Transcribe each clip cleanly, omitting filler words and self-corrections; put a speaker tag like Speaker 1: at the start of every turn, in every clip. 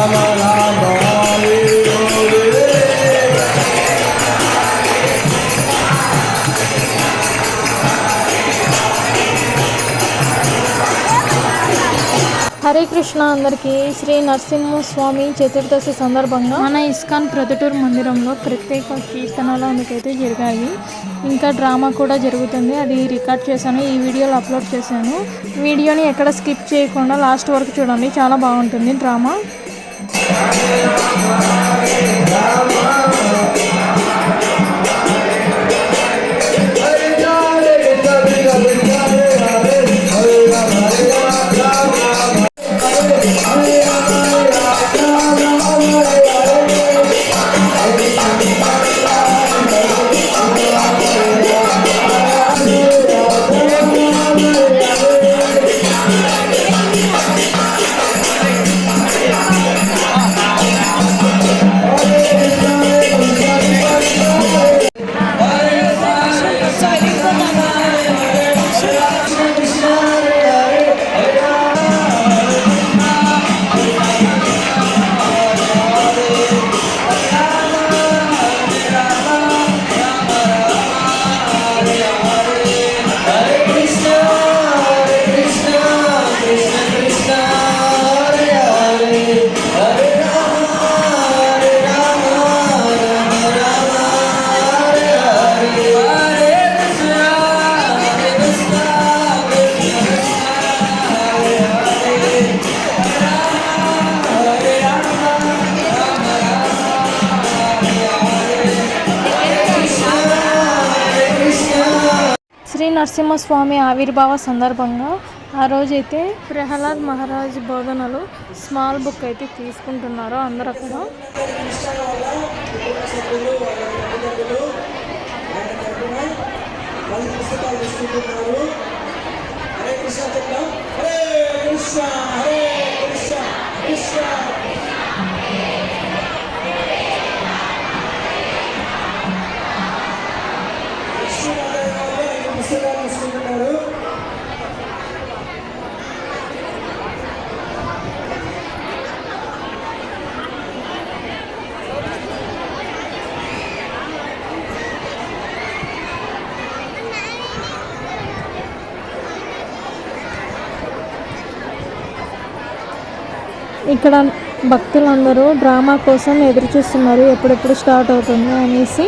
Speaker 1: హరే కృష్ణ. అందరికీ శ్రీ నరసింహస్వామి చతుర్దశి సందర్భంగా మన ఇస్కాన్ ప్రొద్దుటూరు మందిరంలో ప్రత్యేక కీర్తనలు అందుకైతే జరిగాయి. ఇంకా డ్రామా కూడా జరుగుతుంది. అది రికార్డ్ చేశాను, ఈ వీడియోలో అప్లోడ్ చేశాను. వీడియోని ఎక్కడ స్కిప్ చేయకుండా లాస్ట్ వరకు చూడండి, చాలా బాగుంటుంది డ్రామా. శ్రీ నరసింహస్వామి ఆవిర్భావ సందర్భంగా ఆ రోజైతే ప్రహ్లాద్ మహారాజ్ బోధనలు స్మాల్ బుక్ అయితే తీసుకుంటున్నారు అందరూ అక్కడ. ఇక్కడ భక్తులందరూ డ్రామా కోసం ఎదురు చూస్తున్నారు, ఎప్పుడెప్పుడు స్టార్ట్ అవుతుంది అనేసి.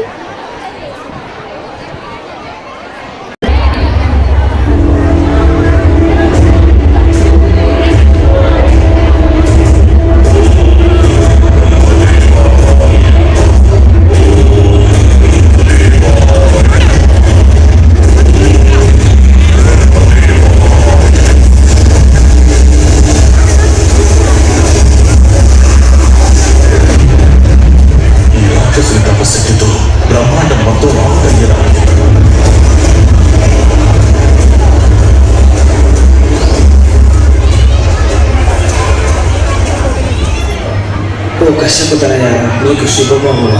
Speaker 2: కశ్యపతనయ నీకు శుభమవుగా,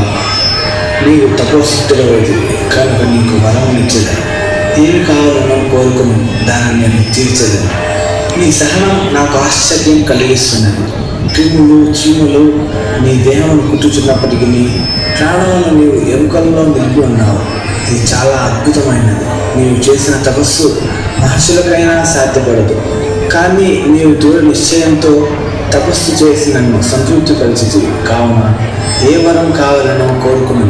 Speaker 2: నీవు తపోసిద్ధుల వైద్యుడి కనుక నీకు వరమునిచ్చేదా. ఏమి కావాలన్నా కోరుకును, దానిని నేను తీర్చదు. నీ సహనం నాకు ఆశ్చర్యం కలిగిస్తున్నది. క్రిములు చీములు నీ దేహమును కుట్టుచున్నప్పటికీ నీ ప్రాణమును నీవు ఎముకల్లో నిలిపి ఉన్నావు. ఇది చాలా అద్భుతమైనది. నీవు చేసిన తపస్సు మహర్షులకైనా సాధ్యపడదు. కానీ నీవు దూర నిశ్చయంతో తపస్సు చేసి నన్ను సంతృప్తి పరిచితి. కావున ఏ వరం కావాలనో కోరుకును,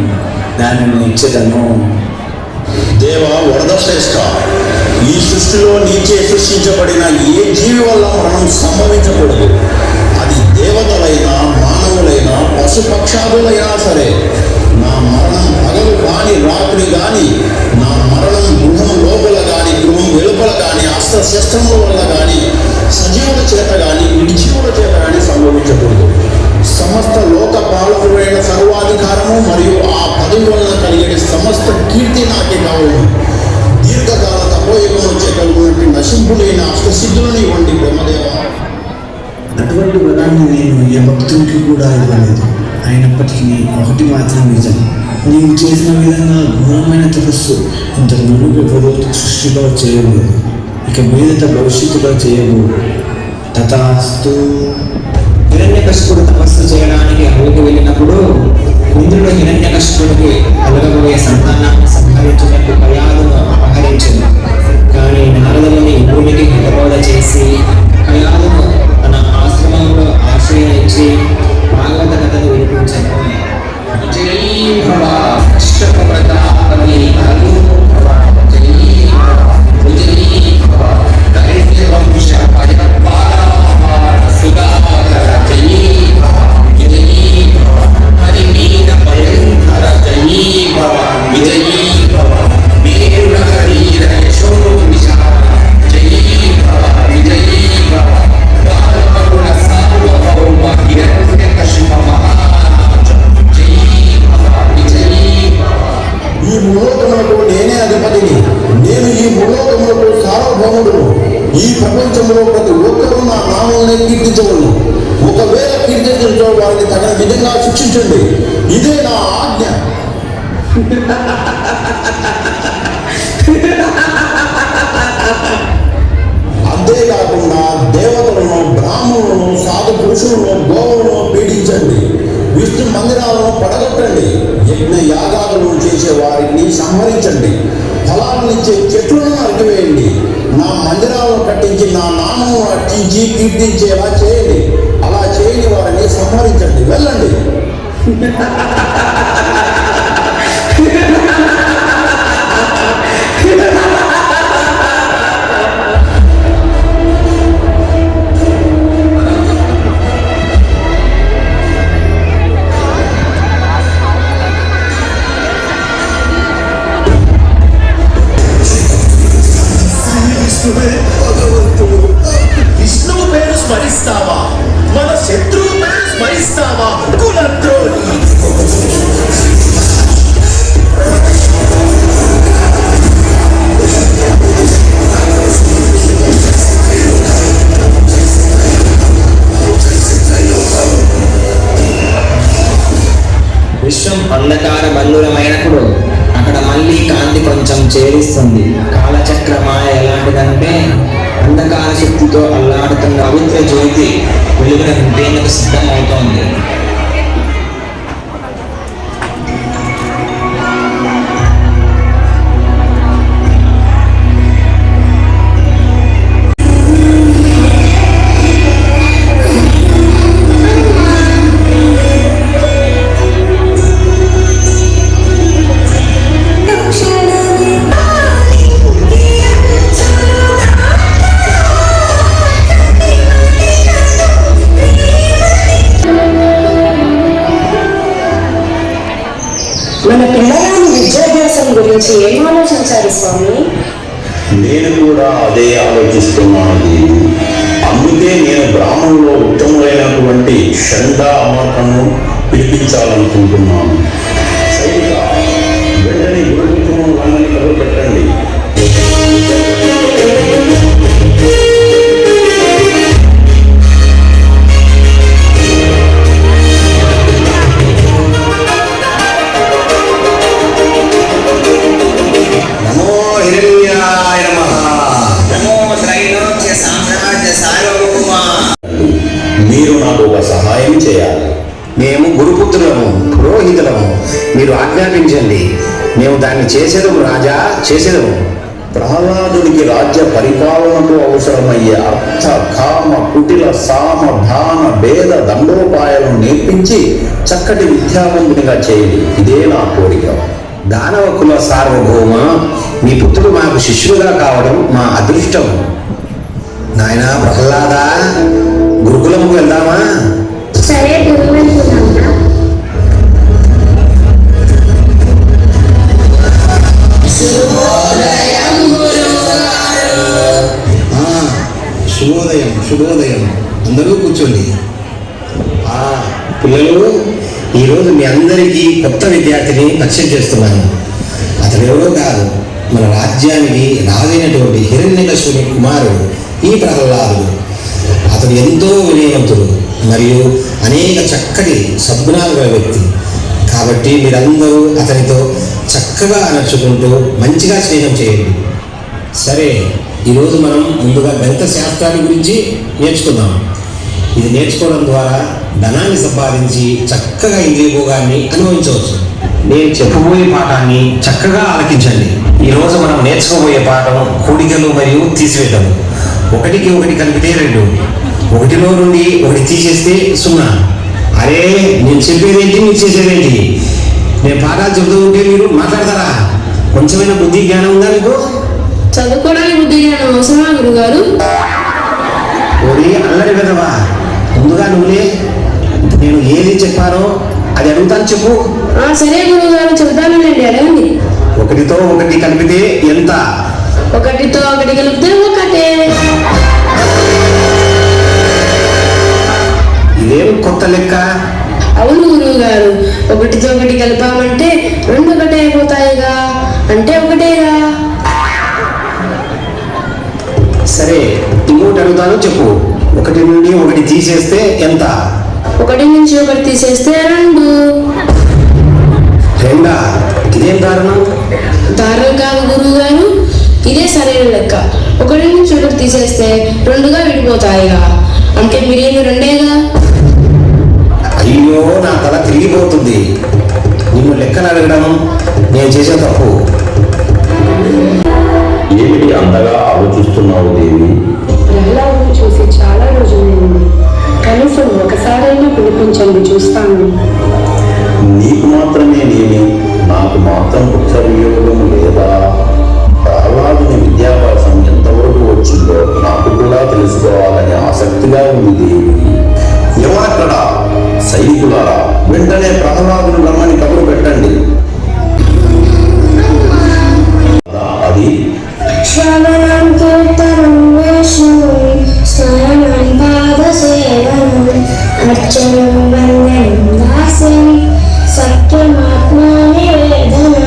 Speaker 2: దానిని ఇచ్చేదను.
Speaker 3: దేవ వరదశ్రేష్ఠ, ఈ సృష్టిలో నీచే సృష్టించబడిన ఏ జీవి వల్ల మరణం సంభవించకూడదు. అది దేవతలైనా మానవులైనా పశుపక్షాదులైనా సరే. నా మరణం పగలు కానీ రాత్రి కానీ, నా మరణం గృహం లోపల కానీ గృహం వెలుపల కానీ, అస్త్రశస్త్రముల వల్ల కానీ, సజీవుల చేత కానీ నిర్జీవుల చేత కానీ సంభవించకూడదు. సమస్త లోక పాలకుడైన సర్వాధికారము మరియు ఆ పదవి వలన కలిగే సమస్త కీర్తి నాకే కావాలి. దీర్ఘకాల తపోయుగం చేయగలిగినట్టు నశింపులైన అష్టసిద్ధులని ఇవ్వండి బ్రహ్మదేవ.
Speaker 2: అటువంటి వరాన్ని నేను ఏ భక్తునికి కూడా ఇవ్వలేదు. అయినప్పటికీ ఒకటి మాత్రం నిజం, నీవు చేసిన విధంగా ఘోరమైన తపస్సు ఇంతకు ముందు ఎప్పుడూ సృష్టిలో చేయలేదు, ఇక మీదట భవిష్యత్తులో చేయకూడదు. తథాస్తు. హిరణ్యకశిపుడు తపస్సు అప్పుడు ఇంద్రుడు హిరణ్యకశిపుడికి కలగబోయే సంతానాన్ని సంహరించుటకు కయాదును అపహరించింది. కానీ నారదుని ఇంద్రుడికి హితబోధ చేసి కయాదును తన ఆశ్రమంలో ఆశ్రయం ఇచ్చి భాగవత కథను వినిపించాను.
Speaker 3: ఈ ముల్లోకములకు నేనే అధిపతిని, నేను ఈ ముల్లోకములకు సార్వభౌముడును. ఈ ప్రపంచంలో ప్రతి ఒక్కరూ నా నామమునే కీర్తించవలను. ఒకవేళ కీర్తించడంతో వారిని తగిన విధంగా శిక్షించండి. ఇదే నా ఆజ్ఞ. అంతేకాకుండా దేవతలను, బ్రాహ్మణులను, సాధు పురుషులను, గోవులను పీడించండి. విష్ణు మందిరాలను పడగొట్టండి. యజ్ఞ యాగాలను చేసే వారిని సంహరించండి. ఫలాలనిచ్చే చెట్లను నరికివేయండి. నా మందిరాలను కట్టించి నా నామము అర్చించి కీర్తించేలా చేయండి. అలా చేయని వారిని సంహరించండి. వెళ్ళండి.
Speaker 4: విష్ణువు పేరు స్మరిస్తావా? మన శత్రువు పేరు స్మరిస్తావా? కులద్రోహి!
Speaker 2: విశ్వం అంధకార బంధురమైనప్పుడు అక్కడ మళ్ళీ కాంతి కొంచెం చేరిస్తుంది. కాలచక్రమాయ ఎలాంటిదంటే అంధకార శక్తితో అల్లాడుతున్న పవిత్ర జ్యోతి వెలుగున నింపేందుకు సిద్ధమవుతోంది.
Speaker 5: మన పిల్లగాని విద్యాభ్యాసం గురించి ఏం ఆలోచించారు స్వామి?
Speaker 3: నేను కూడా అదే ఆలోచిస్తున్నాను. అందుకే నేను బ్రాహ్మణులో ఉత్తములైనటువంటి షండ అమర్కను పిలిపించాలనుకుంటున్నాను. సైనిక, వెంటనే గురుకులం వాళ్ళని కబురు పెట్టండి. మీరు నాకు ఒక సహాయం చేయాలి.
Speaker 6: మేము గురుపుత్రులము, పురోహితులము. మీరు ఆజ్ఞాపించండి, మేము దాన్ని చేసేదము రాజా, చేసేదము.
Speaker 3: ప్రహ్లాదుడికి రాజ్య పరిపాలనకు అవసరమయ్యే అర్థ, కామ, కుటిల, సామ, దాన, భేద దండోపాయాలను నేర్పించి చక్కటి విద్యావంతునిగా చేయండి. ఇదే నా కోరిక.
Speaker 6: దానవ కుల సార్వభౌమ, మీ పుత్రుడు మాకు శిష్యులుగా కావడం మా అదృష్టం. నాయనా ప్రహ్లాద, గురుకులంకు వెళ్దామా?
Speaker 5: సరే గురువంతులన్నా.
Speaker 6: శుభోదయం, శుభోదయం. అందరూ కూర్చోండి. పిల్లలు, ఈరోజు మీ అందరికీ కొత్త విద్యార్థిని పరిచయం చేస్తున్నాను. అతడు ఎవరో కాదు, మన రాజ్యానికి రాజైనటువంటి హిరణ్యకశిపుని కుమారుడు ఈ ప్రహ్లాదుడు. అతడు ఎంతో వినయవంతుడు మరియు అనేక చక్కటి సద్గుణాలు గల వ్యక్తి. కాబట్టి మీరందరూ అతనితో చక్కగా నడుచుకుంటూ మంచిగా స్నేహం చేయండి. సరే, ఈరోజు మనం ముందుగా గణిత శాస్త్రాన్ని గురించి నేర్చుకుందాం. ఇది నేర్చుకోవడం ద్వారా ధనాన్ని సంపాదించి చక్కగా ఇంద్రియ భోగాన్ని అనుభవించవచ్చు. నేను చెప్పబోయే పాఠాన్ని చక్కగా ఆలకించండి. ఈరోజు మనం నేర్చుకోబోయే పాఠం కూడికలు మరియు తీసివేతలు. 1కి 1 కలిపితే 2, 1లో నుండి 1 తీసేస్తే 0. అరే, నేను చెప్పేదేంటి, మీరు చేసేదేంటి? నేను పాఠాలు చెబుతూ ఉంటే మీరు మాట్లాడతారా? కొంచెమైనా బుద్ధి జ్ఞానం ఉందా మీకు?
Speaker 5: చదువుకోవడానికి బుద్ధి జ్ఞానం అవసరమా గురుగారు?
Speaker 6: ఓడి అల్లరి కదవా, ముందుగా నువ్వులే. నేను ఏది చెప్పానో అది అడుగుతాను, చెప్పు.
Speaker 5: సరే గురుగారు, చెబుతానండి, అడగండి.
Speaker 6: 1తో 1 కలిపితే ఎంత?
Speaker 5: 1తో 1 కలిపితే 1.
Speaker 6: ఇదేం కొత్త లెక్క?
Speaker 5: అవును గురువు గారు, 1తో 1 కలిపామంటే 2 ఒకటే అయిపోతాయిగా, అంటే 1గా.
Speaker 6: సరే, ఇంకోటి అడుగుతాను, చెప్పు. 1 నుండి 1 తీసేస్తే ఎంత?
Speaker 5: 1 నుంచి 1 తీసేస్తే 2.
Speaker 6: 2? ఇదేం దారుణం?
Speaker 5: దారుణం కాదు గురువు గారు, ఇదే సరైన లెక్క. 1 నుంచి 1 తీసేస్తే 2గా విడిపోతాయిగా, అంటే మిగిలిన 2గా.
Speaker 6: అయ్యో, నా తల తిరిగిపోతుంది. నిన్ను లెక్కలు అడగడం నేను చేసే తప్పు.
Speaker 3: ఏమిటి అంతగా ఆలోచిస్తున్నావు దేవి?
Speaker 5: ప్రహ్లాదుని చూసి చాలా రోజులైంది. కనీసం ఒకసారైనా పిలిపించండి, చూస్తాను.
Speaker 3: నీకు మాత్రమేనేమి, నాకు మాత్రం పుత్ర వియోగం లేదా? ప్రహ్లాదుని విద్యాభ్యాసం ఎంతవరకు వచ్చిందో నాకు కూడా తెలుసుకోవాలని ఆసక్తిగా ఉంది దేవి. ఎవరక్కడ? సైనికులారా, వెంటనే ప్రహ్లాదుని రమ్మని కబురు పెట్టండి. అది
Speaker 7: శ్రవణం కీర్తనం వైష్ణవం స్మరణం పాదసేవనం అర్చనం వందనం దాస్యం సత్యమాత్మా నివేదన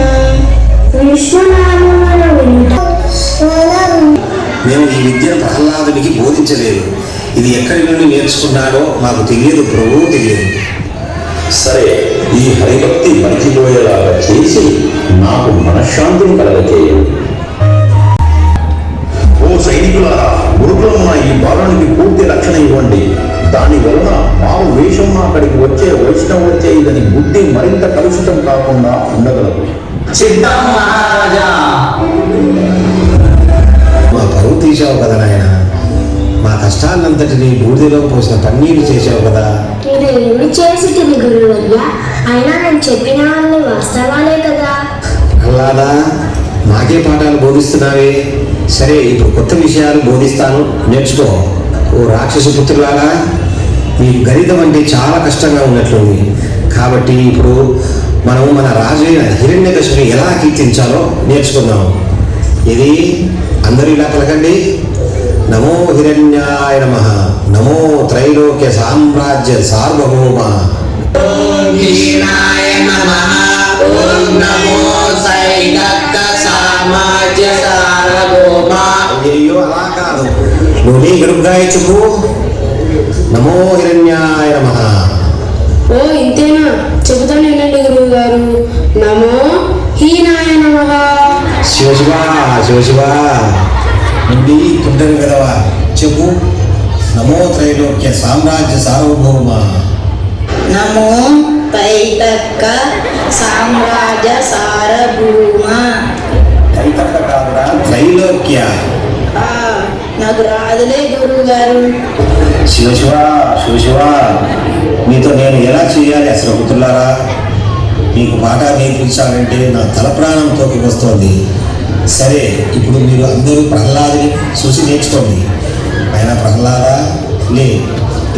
Speaker 7: విశ్వనామన వింట.
Speaker 6: మేము ఈ విద్యను ప్రహ్లాదునికి బోధించలేదు. ఇది ఎక్కడి నుండి నేర్చుకున్నాడో మాకు తెలియదు ప్రభు, తెలియదు.
Speaker 3: సరే, ఈ హరిభక్తి మరిచిపోయేలాగా చేసి నాకు మనశ్శాంతిని కలగచేయండి. ఓ సైనికులారా, గురుకులం ఉన్న ఈ బాలునికి పూర్తి రక్షణ ఇవ్వండి. దాని వలన మారు వేషం అక్కడికి వచ్చే వైష్ణవచ్చే ఇదని బుద్ధి మరింత కలుషితం కాకుండా ఉండగలదు.
Speaker 2: సిద్ధం మహారాజా.
Speaker 6: మా పరువు తీసావు కదా నాయన. మా కష్టాన్నంతటినీ బూడిదలో పోసిన పన్నీరు చేసావు కదా.
Speaker 7: మీరు ఏమి చేసి తిని గురువర్య, అయినా నేను చెప్పిన అన్ని వాస్తవాలే కదా.
Speaker 6: అల్లాదా, మాకే పాఠాలు బోధిస్తున్నావే. సరే, ఇప్పుడు కొత్త విషయాలు బోధిస్తాను, నేర్చుకో. ఓ రాక్షస పుత్రులారా, మీకు గణితం అంటే చాలా కష్టంగా ఉన్నట్లుంది. కాబట్టి ఇప్పుడు మనం మన రాజు అయిన హిరణ్యకశిపుని ఎలా కీర్తించాలో నేర్చుకుందాం. ఇది అందరూ ఇలా పలకండి. నమో హిరణ్యాయ నమః, నమో త్రైలోక్య సామ్రాజ్య సార్వభౌమ. అయ్యో, అలా కాదు, నువ్వు నీ గడుపుగా చెప్పు. నమో హిరణ్యాయ నమః.
Speaker 5: ఓ ఇంతేనా? చెబుతాను వినండి గురువు గారు. నమో హీనాయ నమః.
Speaker 6: శివశివ శివశివ, నుండి తుంటవి కదవా, చెప్పు. నమో త్రైలోక్య సామ్రాజ్య సార్వభౌమ.
Speaker 8: నమో తైతక్క సామ్రాజ్య సారభూమ.
Speaker 6: తైతక్క కాదురా, త్రైలోక్య.
Speaker 8: నాకు రాదులే గురువు గారు.
Speaker 6: శివశివ శివశివ, మీతో నేను ఎలా చేయాలి అసలు పుత్రులారా? మీకు పాఠాలు నేర్పించాలంటే నా తల ప్రాణం తోకకొస్తోంది. సరే, ఇప్పుడు మీరు అందరూ ప్రహ్లాదుని చూసి నేర్చుకోండి. ఆయన ప్రహ్లాద, లే,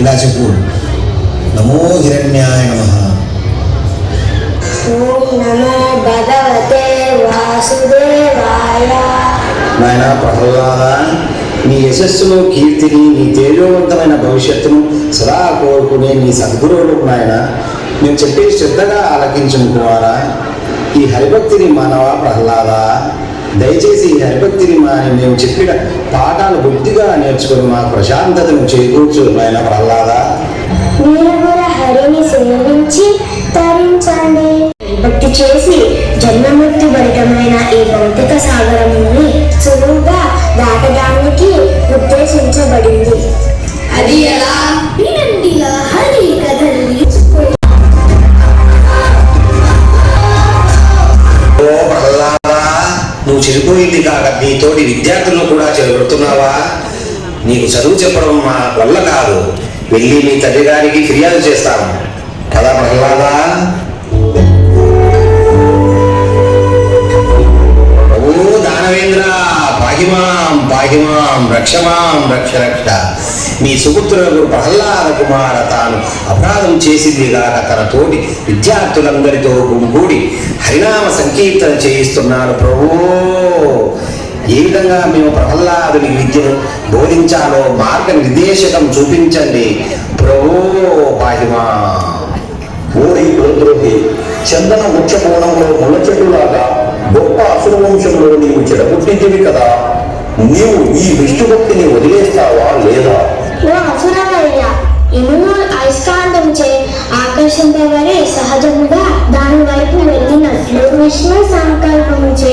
Speaker 6: ఇలా చెప్పు. నమో హిరణ్యాయ నమః.
Speaker 7: ఓం నమో భగవతే వాసుదేవాయ.
Speaker 6: నాయన ప్రహ్లాద, నీ యశస్సును, కీర్తిని, నీ తేజోవంతమైన భవిష్యత్తును సదా కోరుకునే నీ సద్గురువులు నాయన, నేను చెప్పే శ్రద్ధగా ఆలకించును కుమారా. ఈ హరిభక్తిని మానవ ప్రహ్లాద, దయచేసి ఈ హరిభక్తిని మాని మేము చెప్పిన పాఠాలు బుద్ధిగా నేర్చుకుని మా ప్రశాంతతను చేకూర్చు నాయన ప్రహ్లాద.
Speaker 7: మీరు కూడా హరిని సేవించి తరించండి. భక్తి చేసి జన్మమృత్యు భరితమైన ఈ భౌతిక సాగరంని సులువుగా దాటడానికి ఉద్దేశించబడింది.
Speaker 8: అది ఎలా?
Speaker 7: వినండి హరి కథ.
Speaker 6: తోటి విద్యార్థులను కూడా చెడగొడుతున్నావా? నీకు చదువు చెప్పడం మా వల్ల కాదు. వెళ్ళి మీ తండ్రి గారికి ఫిర్యాదు చేస్తాము కదా ప్రహ్లాదా? ఓ దానవేంద్ర, పాహిమాం పాహిమాం, రక్షమాం రక్ష రక్ష. మీ సుపుత్రులకు ప్రహ్లాద కుమార తాను అపరాధం చేసిందిగాక తన తోటి విద్యార్థులందరితో గుమిగూడి హరినామ సంకీర్తన చేయిస్తున్నాడు ప్రభు. ఏ విధంగా మేము ప్రహ్లాదుని విద్యను బోధించాలో మార్గ నిర్దేశకం చూపించండి ప్రభు. పాహిమా.
Speaker 3: ఓరి కులద్రోహి, చందన వృక్ష కోణంలో ముళ్ళ చెట్టులాగా గొప్ప అసుర వంశంలో నీవు చెడగొట్టింటివి కదా. నీవు ఈ విష్ణుభక్తిని వదిలేస్తావా లేదా?
Speaker 7: ఓ అసురవయ్య, ఇనుము అయస్కాంతంచే ఆకర్షింపబడి సహజముగా దాని వైపు వెళ్ళినట్లు విష్ణు సంకల్పముచే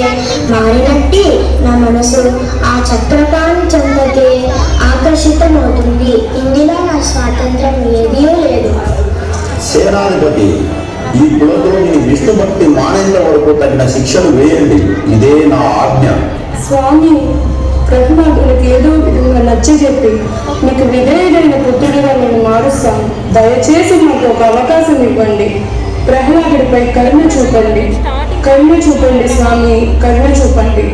Speaker 7: మారినట్టి నా మనసు ఆ చక్రపాణి చెంతకే ఆకర్షితమవుతుంది. ఇందులో నా స్వాతంత్రం ఏదీ లేదు.
Speaker 3: సేనాధిపతి, ఈ కులద్రోహిని విష్ణు భక్తి మానేంత వరకు తగిన శిక్షలు వేయండి. ఇదే నా ఆజ్ఞ.
Speaker 5: స్వామి, ప్రహ్లాదునికి ఏదో విధంగా నచ్చజెప్పి మీకు విధేయుడైన పుత్రుడిగా నేను మారుస్తాను. దయచేసి నాకు ఒక అవకాశం ఇవ్వండి. ప్రహ్లాదుడిపై కరుణ చూపండి, కరుణ చూపండి స్వామి, కరుణ చూపండి.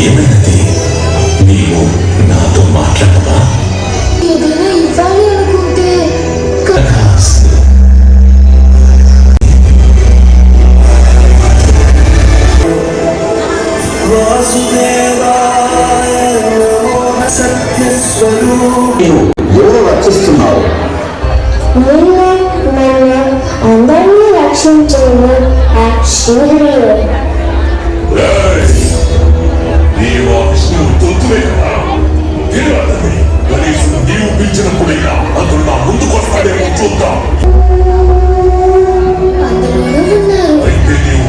Speaker 4: ఏమైనది? నీవు నాతో మాట్లాడవా?
Speaker 7: ఏదైనా ఇవ్వాలి అనుకుంటే
Speaker 3: నీవు ఎవరు రక్షిస్తున్నావు?
Speaker 7: నిన్ను నన్ను అందరినీ రక్షించేది ఆ శ్రీహరియే.
Speaker 4: నీవు ఆ విష్ణువు తొత్తులే కదా. కనీసం నీవు పిలిచినప్పుడైనా అతను నా ముందుకు వస్తాడేమో చూద్దాం.
Speaker 7: అందులోనూ ఉన్నారు.
Speaker 4: అయితే నీవు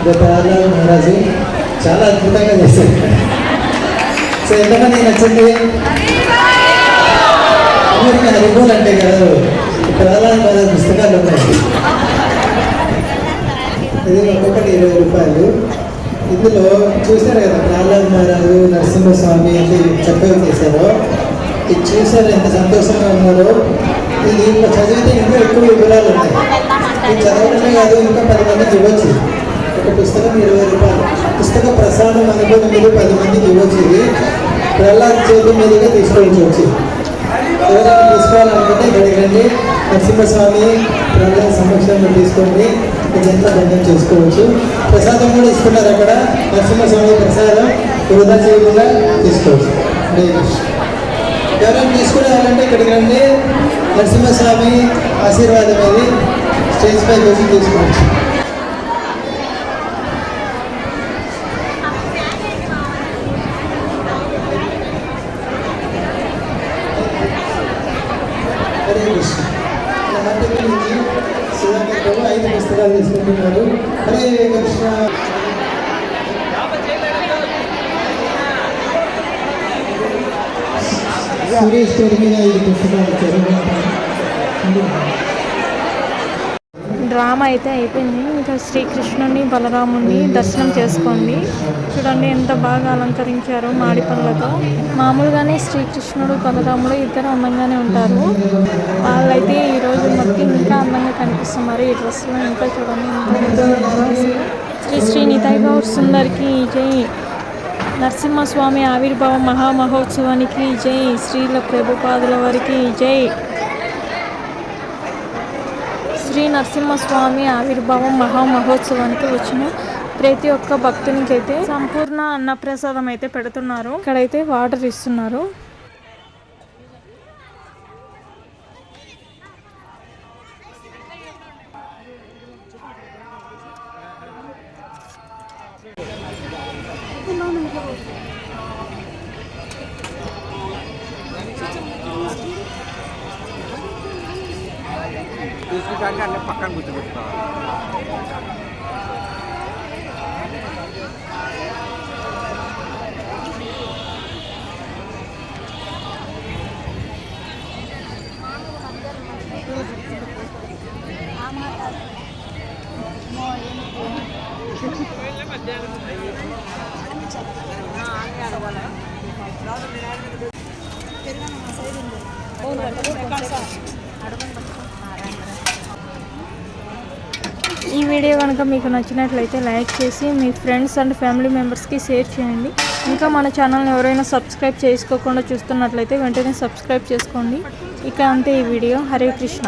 Speaker 9: ప్రహ్లాద మహారాజు చాలా అద్భుతంగా చేశారు. సో ఎంతమంది నచ్చింది? ఊరికి హరిబోల్ అంటే కదా ప్రహ్లాద మహారాజు పుస్తకాలు ఉన్నాయి. ఇది ఒక్కొక్కటి 20 రూపాయలు. ఇందులో చూశారు కదా ప్రహ్లాద మహారాజు నరసింహస్వామి అంటే చక్కగా చేశారో, ఇది చూసారు ఎంత సంతోషంగా ఉన్నారో. ఇది దీంట్లో చదివితే ఇంకా ఎక్కువ వివరాలు ఉన్నాయి. ఇది చదవడమే కాదు, ఇంకా 10 మందికి ఇవ్వచ్చు. ఒక పుస్తకం 20 రూపాయలు. పుస్తక ప్రసాదం అనుకుని మీరు 10 మందికి ఇవ్వచ్చు. ఇది ప్రహ్లాద్ చేతి మీదుగా తీసుకోవచ్చు. ఎవరైనా తీసుకోవాలనుకుంటే ఇక్కడికి రండి, నరసింహస్వామి ప్రహ్లాద్ సమక్షంలో తీసుకోండి, ఇదంతా బంధం చేసుకోవచ్చు. ప్రసాదం కూడా ఇస్తున్నారు అక్కడ, నరసింహస్వామి ప్రసాదం వృధా చేయకుండా తీసుకోవచ్చు. ఎవరైనా తీసుకునేవాళ్ళంటే ఇక్కడికి రండి, నరసింహస్వామి ఆశీర్వాదం అనేది స్టేజ్ పైకి వచ్చి తీసుకోవచ్చు. హరే కృష్ణ. ఆర్టికల్ నుంచి సుధాకర్ బాబు 5 పుస్తకాలు తీసుకుంటున్నారు. హరే కృష్ణ. సురేష్ పేరు మీద 5 పుస్తకాలు ఇచ్చారు.
Speaker 1: డ్రామా అయితే అయిపోయింది. ఇంకా శ్రీకృష్ణుని బలరాముని దర్శనం చేసుకోండి. చూడండి ఎంత బాగా అలంకరించారో మాడి పళ్ళతో. మామూలుగానే శ్రీకృష్ణుడు బలరాముడు ఇద్దరు అందంగానే ఉంటారు. వాళ్ళైతే ఈరోజు మనకి ఇంకా అందంగా కనిపిస్తున్నారు ఈ డ్రెస్లో. ఇంకా చూడండి శ్రీ శ్రీ నితాయ్ గౌర్ సుందర్కి జై. నరసింహస్వామి ఆవిర్భావ మహామహోత్సవానికి జై. శ్రీల ప్రభుపాదుల వారికి జై. శ్రీ నరసింహస్వామి ఆవిర్భావం మహామహోత్సవానికి వచ్చిన ప్రతి ఒక్క భక్తునికైతే సంపూర్ణ అన్నప్రసాదం అయితే పెడుతున్నారు. ఇక్కడైతే వాటర్ ఇస్తున్నారు.
Speaker 10: పక్కన కూర్చోబెట్టుకోవాలి.
Speaker 1: ఈ వీడియో కనుక మీకు నచ్చినట్లయితే లైక్ చేసి మీ ఫ్రెండ్స్ అండ్ ఫ్యామిలీ మెంబర్స్కి షేర్ చేయండి. ఇంకా మన ఛానల్ని ఎవరైనా సబ్స్క్రైబ్ చేసుకోకుండా చూస్తున్నట్లయితే వెంటనే సబ్స్క్రైబ్ చేసుకోండి. ఇక అంతే ఈ వీడియో. హరే కృష్ణ.